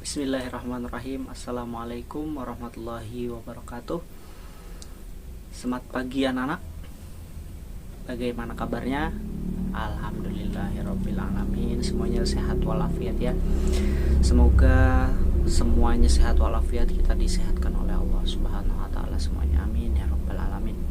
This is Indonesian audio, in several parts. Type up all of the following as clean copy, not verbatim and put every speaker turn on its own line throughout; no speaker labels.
Bismillahirrahmanirrahim. Assalamualaikum warahmatullahi wabarakatuh. Selamat pagi anak-anak. Bagaimana kabarnya? Alhamdulillahirrabbilalamin. Semuanya sehat walafiat ya. Semoga semuanya sehat walafiat, kita disehatkan oleh Allah Subhanahu wa taala semuanya. Amin ya rabbal alamin.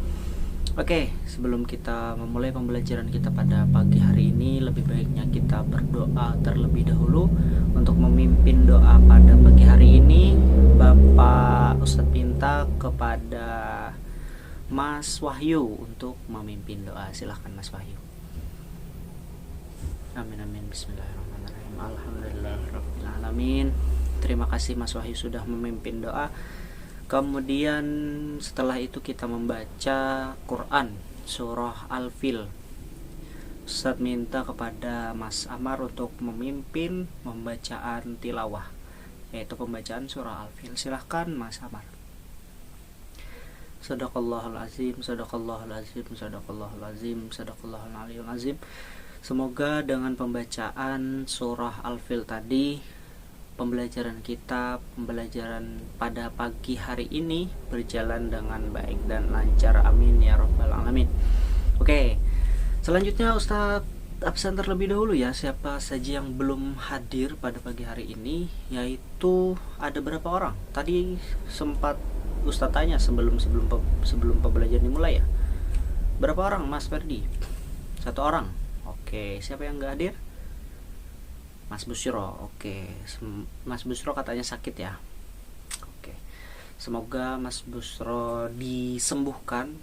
Oke, sebelum kita memulai pembelajaran kita pada pagi hari ini, lebih baiknya kita berdoa terlebih dahulu. Untuk memimpin doa pada pagi hari ini, Bapak Ustadz minta kepada Mas Wahyu untuk memimpin doa. Silahkan Mas Wahyu. Amin amin. Bismillahirrahmanirrahim. Alhamdulillahirrahmanirrahim. Terima kasih Mas Wahyu sudah memimpin doa. Kemudian setelah itu kita membaca Quran surah Al-Fil. Ustadz minta kepada Mas Amar untuk memimpin pembacaan tilawah, yaitu pembacaan surah Al-Fil. Silahkan Mas Amar. Sadaqallahul azim, sadaqallahul azim, sadaqallahul azim, sadaqallahul aliyul azim. Semoga dengan pembacaan surah Al-Fil tadi, pembelajaran pada pagi hari ini berjalan dengan baik dan lancar. Amin ya rabbal alamin. Oke, selanjutnya Ustadz absen terlebih dahulu ya, siapa saja yang belum hadir pada pagi hari ini, yaitu ada berapa orang? Tadi sempat Ustadz tanya sebelum pembelajaran dimulai ya. Berapa orang Mas Ferdi? 1 orang. Oke, siapa yang nggak hadir? Mas Busro. Oke, Mas Busro katanya sakit ya. Oke, semoga Mas Busro disembuhkan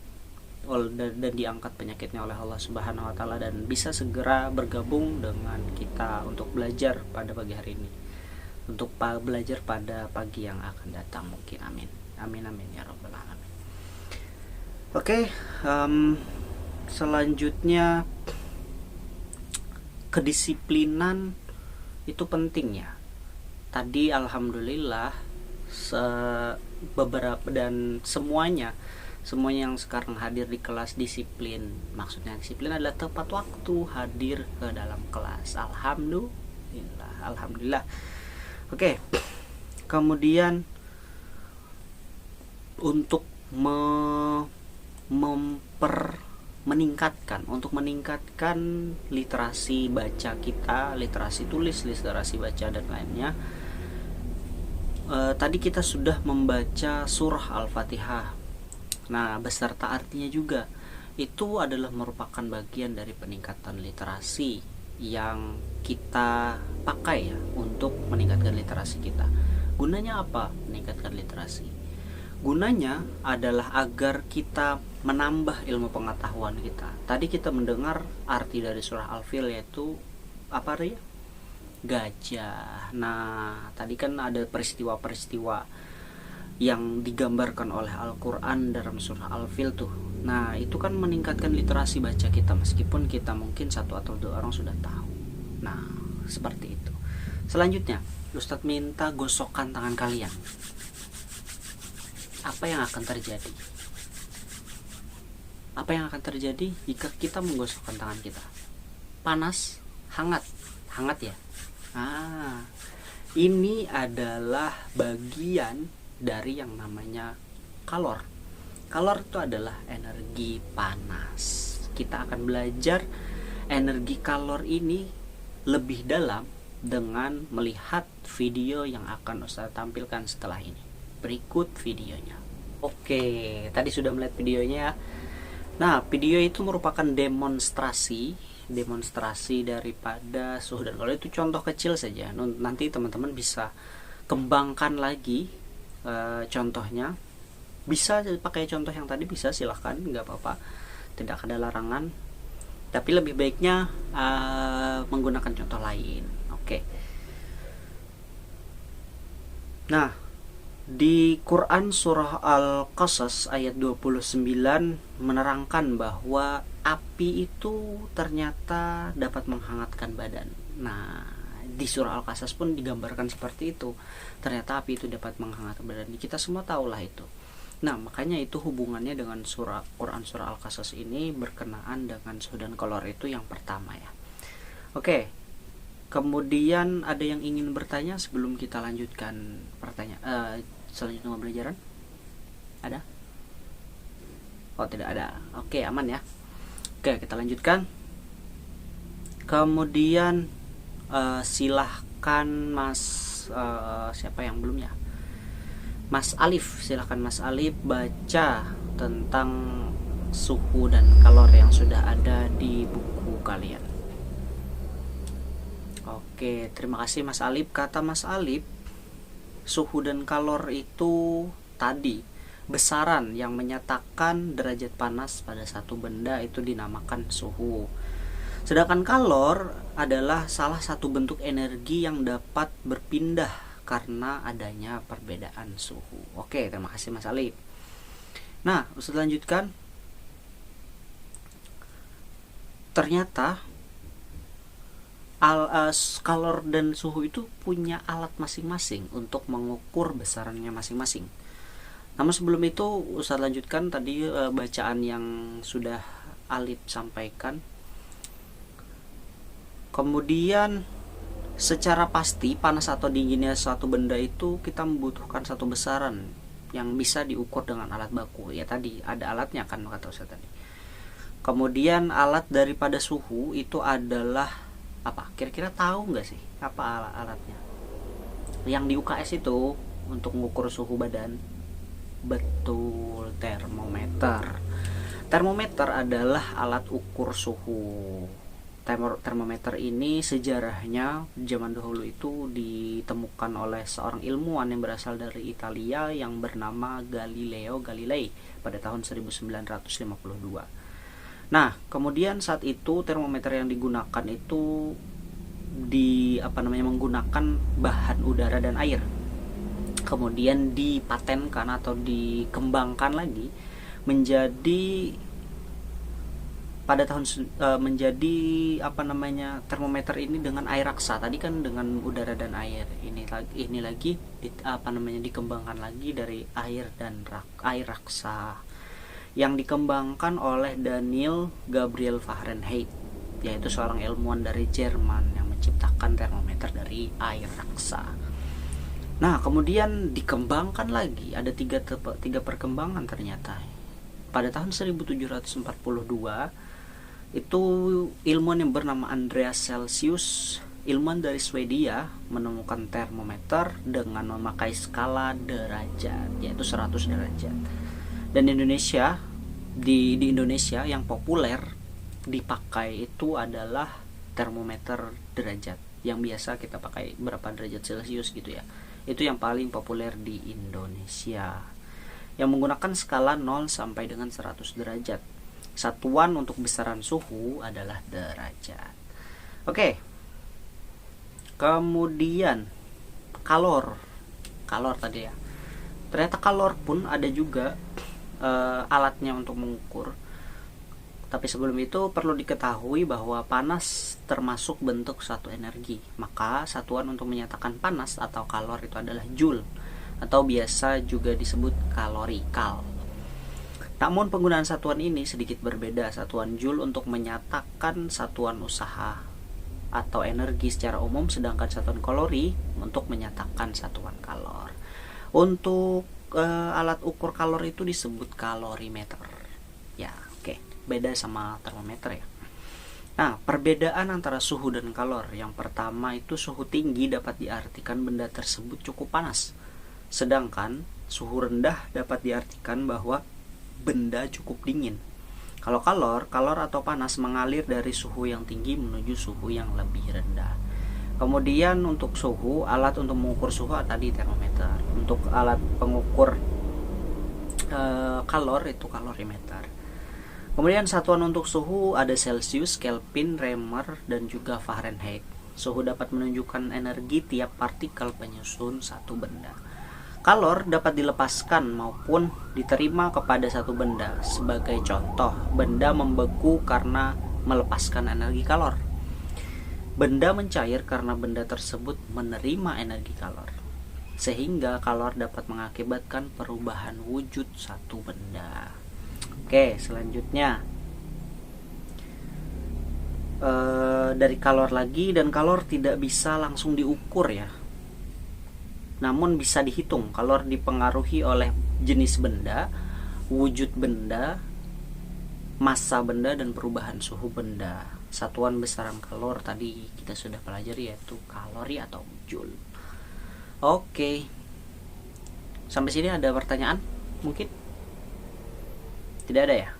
dan diangkat penyakitnya oleh Allah Subhanahu wa taala, dan bisa segera bergabung dengan kita untuk belajar pada pagi hari ini, untuk belajar pada pagi yang akan datang mungkin. Amin amin amin ya rabbal alamin. Oke, selanjutnya kedisiplinan itu penting ya. Tadi alhamdulillah beberapa dan semuanya yang sekarang hadir di kelas disiplin. Maksudnya disiplin adalah tepat waktu hadir ke dalam kelas. Alhamdulillah. Oke. Kemudian untuk meningkatkan literasi baca kita, literasi tulis, literasi baca dan lainnya. Tadi kita sudah membaca surah Al-Fatihah. Nah, beserta artinya juga. Itu adalah merupakan bagian dari peningkatan literasi yang kita pakai ya untuk meningkatkan literasi kita. Gunanya apa meningkatkan literasi? Gunanya adalah agar kita menambah ilmu pengetahuan kita. Tadi kita mendengar arti dari surah Al-Fil, yaitu apa ya? Gajah. Nah, tadi kan ada peristiwa-peristiwa yang digambarkan oleh Al-Quran dalam surah Al-Fil tuh. Nah, itu kan meningkatkan literasi baca kita, meskipun kita mungkin 1 atau 2 orang sudah tahu. Nah, seperti itu. Selanjutnya, Ustadz minta gosokkan tangan kalian. Apa yang akan terjadi? Apa yang akan terjadi jika kita menggosokkan tangan kita? Panas, hangat ya. Ini adalah bagian dari yang namanya kalor. Kalor itu adalah energi panas. Kita akan belajar energi kalor ini lebih dalam dengan melihat video yang akan Ustaz tampilkan setelah ini. Berikut videonya. Oke, tadi sudah melihat videonya ya. Nah, video itu merupakan demonstrasi daripada suhu dan kalori. Itu contoh kecil saja. Nanti teman-teman bisa kembangkan lagi contohnya. Bisa pakai contoh yang tadi, bisa, silahkan, nggak apa-apa, tidak ada larangan. Tapi lebih baiknya menggunakan contoh lain. Oke. Nah, di Quran surah Al-Qasas ayat 29 menerangkan bahwa api itu ternyata dapat menghangatkan badan. Nah, di surah Al-Qasas pun digambarkan seperti itu. Ternyata api itu dapat menghangatkan badan. Kita semua tahulah itu. Nah, makanya itu hubungannya dengan Quran surah Al-Qasas ini berkenaan dengan suhu dan kalori itu yang pertama ya. Oke. Kemudian ada yang ingin bertanya sebelum kita lanjutkan pertanyaan selanjutnya pembelajaran? Ada? Oh, tidak ada. Oke, aman ya. Oke, kita lanjutkan. Kemudian silahkan Mas siapa yang belum ya? Mas Alif, silahkan Mas Alif baca tentang suhu dan kalor yang sudah ada di buku kalian. Oke, terima kasih Mas Alif. Kata Mas Alif, suhu dan kalor itu tadi besaran yang menyatakan derajat panas pada satu benda itu dinamakan suhu. Sedangkan kalor adalah salah satu bentuk energi yang dapat berpindah karena adanya perbedaan suhu. Oke, terima kasih Mas Alif. Nah, Ustaz lanjutkan. Ternyata kalor dan suhu itu punya alat masing-masing untuk mengukur besarannya masing-masing. Namun sebelum itu Ustaz lanjutkan tadi bacaan yang sudah Alif sampaikan. Kemudian secara pasti panas atau dinginnya suatu benda itu kita membutuhkan satu besaran yang bisa diukur dengan alat baku. Ya tadi ada alatnya kan kata Ustaz tadi. Kemudian alat daripada suhu itu adalah apa? Kira-kira tahu nggak sih apa alatnya? Yang di UKS itu untuk mengukur suhu badan. Betul, termometer. Termometer adalah alat ukur suhu. Termometer ini sejarahnya zaman dahulu itu ditemukan oleh seorang ilmuwan yang berasal dari Italia yang bernama Galileo Galilei pada tahun 1952. Nah, kemudian saat itu termometer yang digunakan itu menggunakan bahan udara dan air. Kemudian dipatenkan atau dikembangkan lagi menjadi termometer ini dengan air raksa. Tadi kan dengan udara dan air. Ini lagi dikembangkan lagi dari air dan air raksa yang dikembangkan oleh Daniel Gabriel Fahrenheit, yaitu seorang ilmuwan dari Jerman yang menciptakan termometer dari air raksa. Nah, kemudian dikembangkan lagi, ada tiga perkembangan ternyata. Pada tahun 1742 itu ilmuwan yang bernama Andreas Celsius, ilmuwan dari Swedia, menemukan termometer dengan memakai skala derajat, yaitu 100 derajat. Dan di Indonesia yang populer dipakai itu adalah termometer derajat yang biasa kita pakai berapa derajat Celcius gitu ya. Itu yang paling populer di Indonesia, yang menggunakan skala 0 sampai dengan 100 derajat. Satuan untuk besaran suhu adalah derajat. Oke. Kemudian kalor tadi ya. Ternyata kalor pun ada juga alatnya untuk mengukur. Tapi sebelum itu perlu diketahui bahwa panas termasuk bentuk suatu energi. Maka satuan untuk menyatakan panas atau kalor itu adalah joule, atau biasa juga disebut kalori, kal. Namun penggunaan satuan ini sedikit berbeda. Satuan joule untuk menyatakan satuan usaha atau energi secara umum, sedangkan satuan kalori untuk menyatakan satuan kalor. Untuk alat ukur kalor itu disebut kalorimeter. Ya, oke. Beda sama termometer ya. Nah, perbedaan antara suhu dan kalor. Yang pertama itu suhu tinggi dapat diartikan benda tersebut cukup panas. Sedangkan suhu rendah dapat diartikan bahwa benda cukup dingin. Kalau kalor atau panas mengalir dari suhu yang tinggi menuju suhu yang lebih rendah. Kemudian untuk suhu, alat untuk mengukur suhu tadi termometer. Untuk alat pengukur kalor itu kalorimeter. Kemudian satuan untuk suhu ada Celsius, Kelvin, Reaumur, dan juga Fahrenheit. Suhu dapat menunjukkan energi tiap partikel penyusun satu benda. Kalor dapat dilepaskan maupun diterima kepada satu benda. Sebagai contoh, benda membeku karena melepaskan energi kalor. Benda mencair karena benda tersebut menerima energi kalor. Sehingga kalor dapat mengakibatkan perubahan wujud satu benda. Oke, selanjutnya dari kalor lagi, dan kalor tidak bisa langsung diukur ya, namun bisa dihitung. Kalor dipengaruhi oleh jenis benda, wujud benda, massa benda, dan perubahan suhu benda. Satuan besaran kalor tadi kita sudah pelajari, yaitu kalori atau joule. Oke, sampai sini ada pertanyaan mungkin? Tidak ada ya?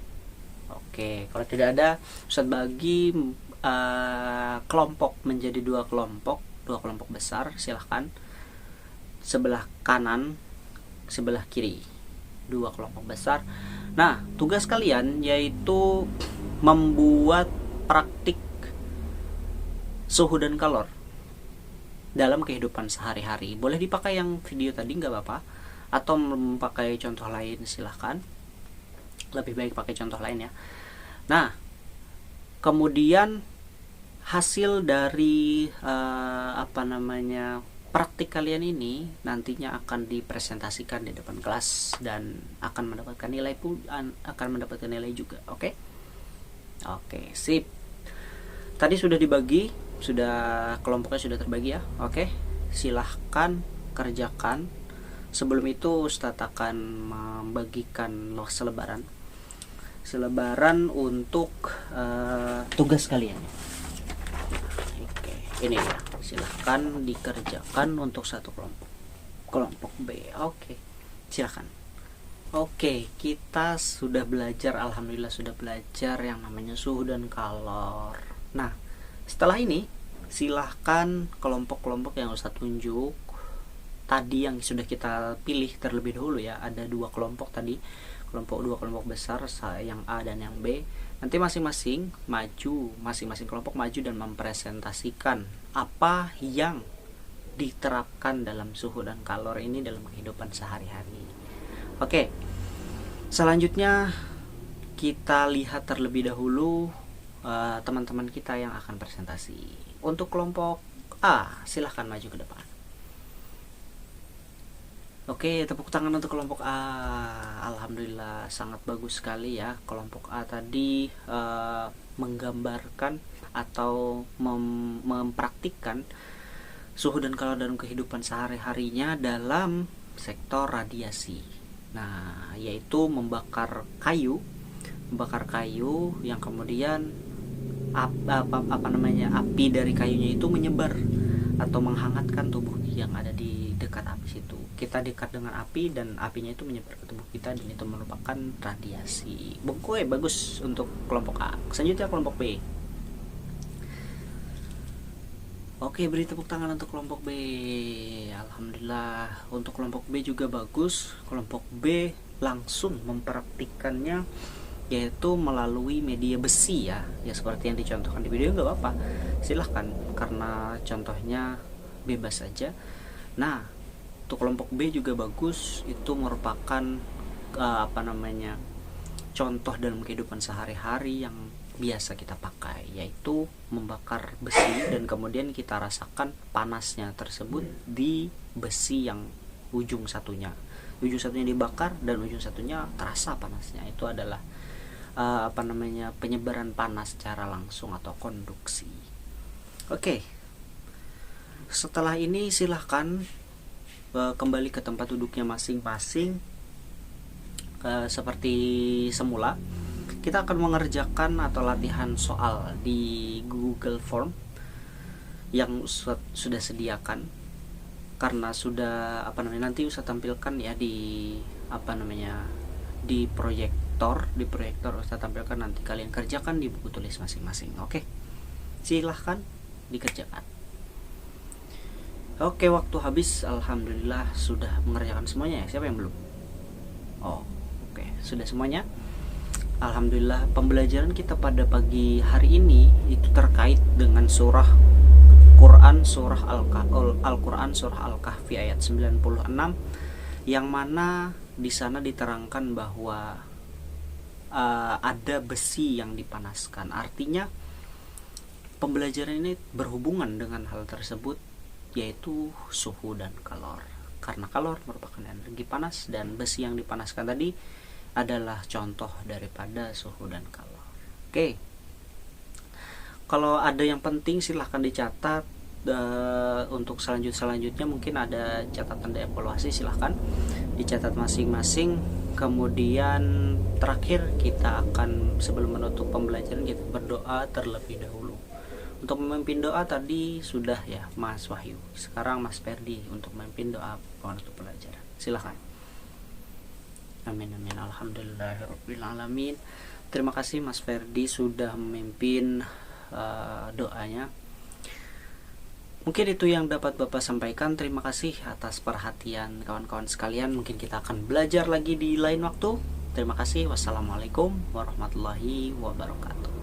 Oke, kalau tidak ada, Ustadz bagi kelompok menjadi dua kelompok besar. Silahkan, sebelah kanan, sebelah kiri, dua kelompok besar. Nah, tugas kalian yaitu membuat praktik suhu dan kalor dalam kehidupan sehari-hari. Boleh dipakai yang video tadi, nggak apa-apa, atau memakai contoh lain, silahkan. Lebih baik pakai contoh lain ya. Nah, kemudian hasil dari praktik kalian ini nantinya akan dipresentasikan di depan kelas dan akan mendapatkan nilai juga. Oke, sip. Tadi sudah dibagi, kelompoknya sudah terbagi ya. Oke, silahkan kerjakan. Sebelum itu Ustadz akan membagikan selebaran untuk tugas kalian. Oke, ini ya, silahkan dikerjakan untuk satu kelompok B. Oke, silahkan. Oke, kita sudah belajar, alhamdulillah sudah belajar yang namanya suhu dan kalor. Nah, setelah ini silahkan kelompok-kelompok yang Ustadz tunjuk tadi, yang sudah kita pilih terlebih dahulu ya, ada dua kelompok tadi, dua kelompok besar, yang A dan yang B. Nanti masing-masing kelompok maju dan mempresentasikan apa yang diterapkan dalam suhu dan kalor ini dalam kehidupan sehari-hari. Oke, selanjutnya kita lihat terlebih dahulu teman-teman kita yang akan presentasi. Untuk kelompok A, silahkan maju ke depan. Oke, tepuk tangan untuk kelompok A. Alhamdulillah, sangat bagus sekali ya. Kelompok A tadi menggambarkan atau mempraktikkan suhu dan kalor dalam kehidupan sehari-harinya dalam sektor radiasi. Nah, yaitu membakar kayu yang kemudian api dari kayunya itu menyebar atau menghangatkan tubuh yang ada di dekat api situ. Kita dekat dengan api dan apinya itu menyebar ke tubuh kita, dan itu merupakan radiasi. Bagus untuk kelompok A. Selanjutnya kelompok B. Oke, beri tepuk tangan untuk kelompok B. Alhamdulillah, untuk kelompok B juga bagus. Kelompok B langsung mempraktikkannya, yaitu melalui media besi ya seperti yang dicontohkan di video. Nggak apa-apa, silahkan, karena contohnya bebas saja. Nah, untuk kelompok B juga bagus, itu merupakan contoh dalam kehidupan sehari-hari yang biasa kita pakai, yaitu membakar besi dan kemudian kita rasakan panasnya tersebut di besi yang ujung satunya dibakar dan ujung satunya terasa panasnya. Itu adalah penyebaran panas secara langsung atau konduksi. Oke, setelah ini silahkan kembali ke tempat duduknya masing-masing. Seperti semula, kita akan mengerjakan atau latihan soal di Google Form yang sudah sediakan, karena sudah nanti usah tampilkan ya di di proyektor usah tampilkan, nanti kalian kerjakan di buku tulis masing-masing. Oke, silahkan dikerjakan. Oke, waktu habis. Alhamdulillah sudah mengerjakan semuanya ya. Siapa yang belum? Oke, sudah semuanya. Alhamdulillah, pembelajaran kita pada pagi hari ini itu terkait dengan surah Al-Quran, surah Al-Kahfi ayat 96, yang mana di sana diterangkan bahwa ada besi yang dipanaskan. Artinya pembelajaran ini berhubungan dengan hal tersebut, yaitu suhu dan kalor. Karena kalor merupakan energi panas dan besi yang dipanaskan tadi adalah contoh daripada suhu dan kalor. Oke. Kalau ada yang penting silahkan dicatat. Untuk selanjutnya mungkin ada catatan dan evaluasi, silahkan dicatat masing-masing. Kemudian terakhir kita akan, sebelum menutup pembelajaran, kita berdoa terlebih dahulu. Untuk memimpin doa tadi sudah ya Mas Wahyu. Sekarang Mas Ferdi untuk memimpin doa penutup pelajaran. Silahkan. Amin amin. Alhamdulillahirabbil alamin. Terima kasih Mas Ferdi sudah memimpin doanya. Mungkin itu yang dapat Bapak sampaikan. Terima kasih atas perhatian kawan-kawan sekalian. Mungkin kita akan belajar lagi di lain waktu. Terima kasih. Wassalamualaikum warahmatullahi wabarakatuh.